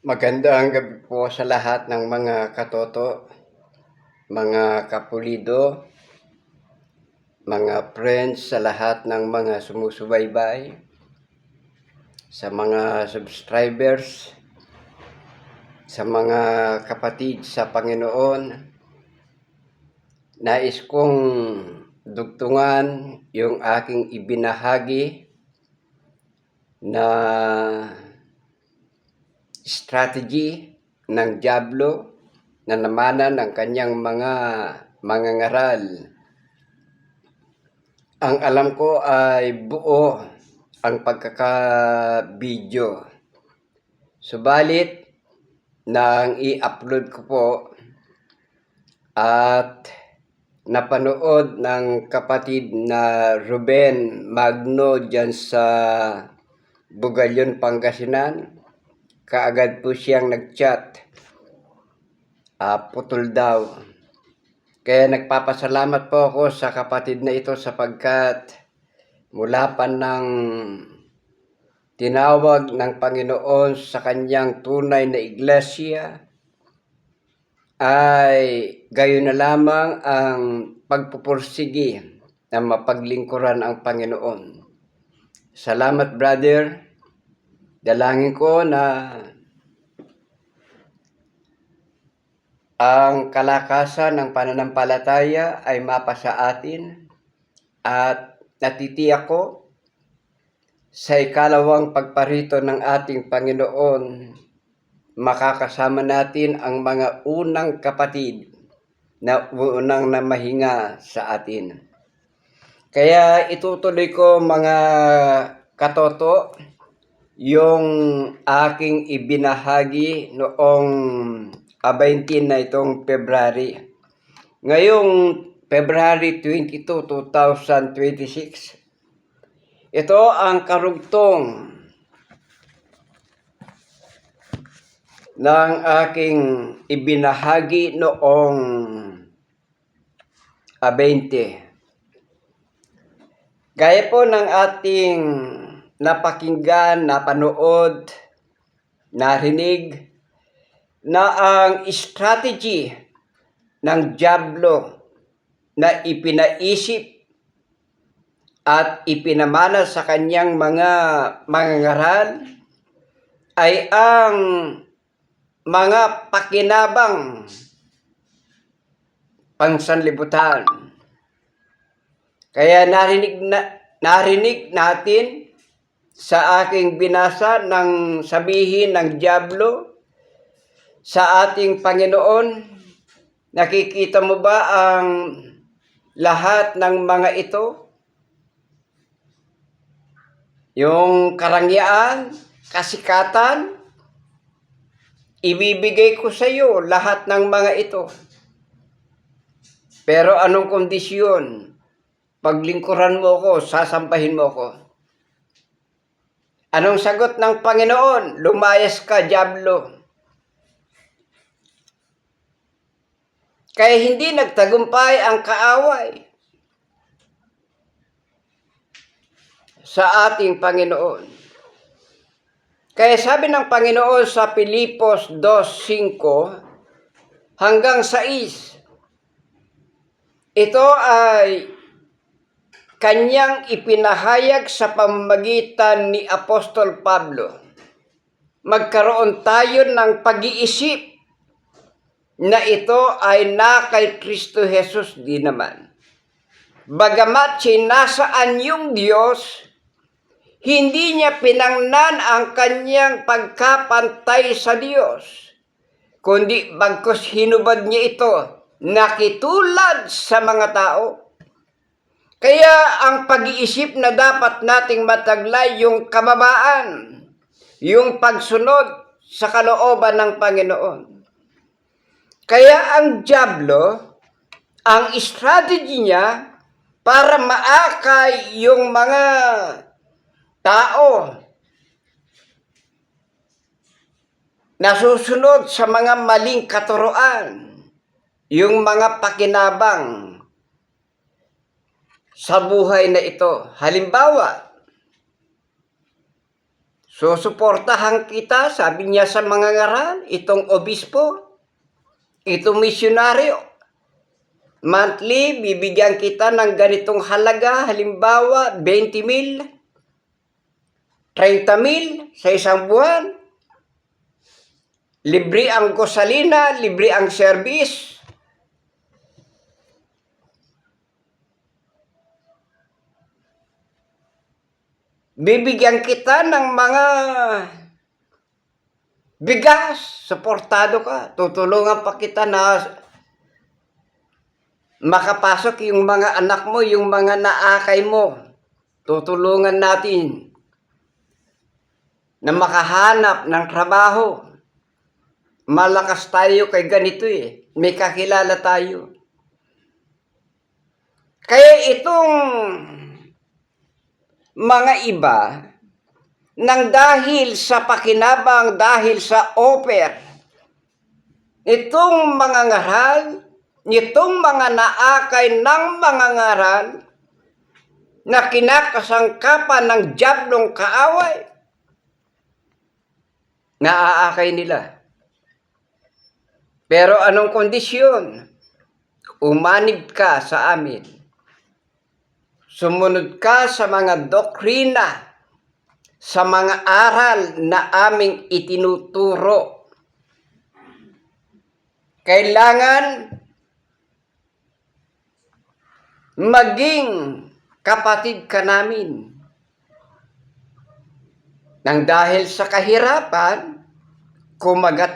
Magandang gabi po sa lahat ng mga katoto, mga kapulido, mga friends sa lahat ng mga sumusubaybay, sa mga subscribers, sa mga kapatid sa Panginoon. Nais kong dugtungan yung aking ibinahagi na strategy ng Diablo na namanan ng kanyang mga mangangaral. Ang alam ko ay buo ang pagkaka-video. Subalit, nang i-upload ko po at napanood ng kapatid na Ruben Magno dyan sa Bugalyon, Pangasinan, kaagad po siyang nag-chat. Putol daw. Kaya nagpapasalamat po ako sa kapatid na ito sapagkat mula pa ng tinawag ng Panginoon sa kanyang tunay na iglesia ay gayon na lamang ang pagpupursigi na mapaglingkuran ang Panginoon. Salamat, brother. Dalangin ko na ang kalakasan ng pananampalataya ay mapasa atin at natitiyak ko sa ikalawang pagparito ng ating Panginoon, makakasama natin ang mga unang kapatid na unang namahinga sa atin. Kaya itutuloy ko mga katoto yung aking ibinahagi noong 20 na itong February. Ngayong February 22, 2026, ito ang karugtong ng aking ibinahagi noong 20. Gaya po ng ating napakinggan, napanood, narinig na ang strategy ng Diablo na ipinaisip at ipinamana sa kanyang mga mangangaral ay ang mga pakinabang pangsanlibutan. Kaya narinig natin sa aking binasa ng sabihin ng Diablo sa ating Panginoon. Nakikita mo ba ang lahat ng mga ito? Yung karangyaan, kasikatan, ibibigay ko sa iyo lahat ng mga ito. Pero anong kondisyon? Paglingkuran mo ko, sasampahin mo ko. Anong sagot ng Panginoon? Lumayas ka, Diablo. Kaya hindi nagtagumpay ang kaaway sa ating Panginoon. Kaya sabi ng Panginoon sa Pilipos 2:5 hanggang 6, ito ay kanyang ipinahayag sa pamamagitan ni Apostol Pablo. Magkaroon tayo ng pag-iisip na ito ay na kay Kristo Jesus di naman. Bagamat sinasaan yung Diyos, hindi niya pinangnan ang kanyang pagkapantay sa Diyos, kundi bagkus hinubad niya ito, nakitulad sa mga tao. Kaya ang pag-iisip na dapat nating mataglay yung kababaan, yung pagsunod sa kalooban ng Panginoon. Kaya ang Diablo, ang strategy niya para maakay yung mga tao nasusunod sa mga maling katuruan, yung mga pakinabang sa buhay na ito. Halimbawa, susuportahan kita, sabi niya sa mga ngaral, itong obispo, itong misyonaryo. Monthly, bibigyan kita ng ganitong halaga, halimbawa, 20,000, 30,000 sa isang buwan. Libre ang gasolina, libre ang service. Bibigyan kita ng mga bigas, suportado ka. Tutulungan pa kita na makapasok yung mga anak mo, yung mga naakay mo. Tutulungan natin na makahanap ng trabaho. Malakas tayo kay ganito eh. May kakilala tayo. Kaya itong mga iba, nang dahil sa pakinabang, dahil sa offer, itong mga ngaral, itong mga naakay ng mga ngaral, na kinakasangkapan ng diablong kaaway, naaakay nila. Pero anong kondisyon? Umanib ka sa amin. Sumunod ka sa mga doktrina, sa mga aral na aming itinuturo. Kailangan maging kapatid ka namin. Nang dahil sa kahirapan, kumagat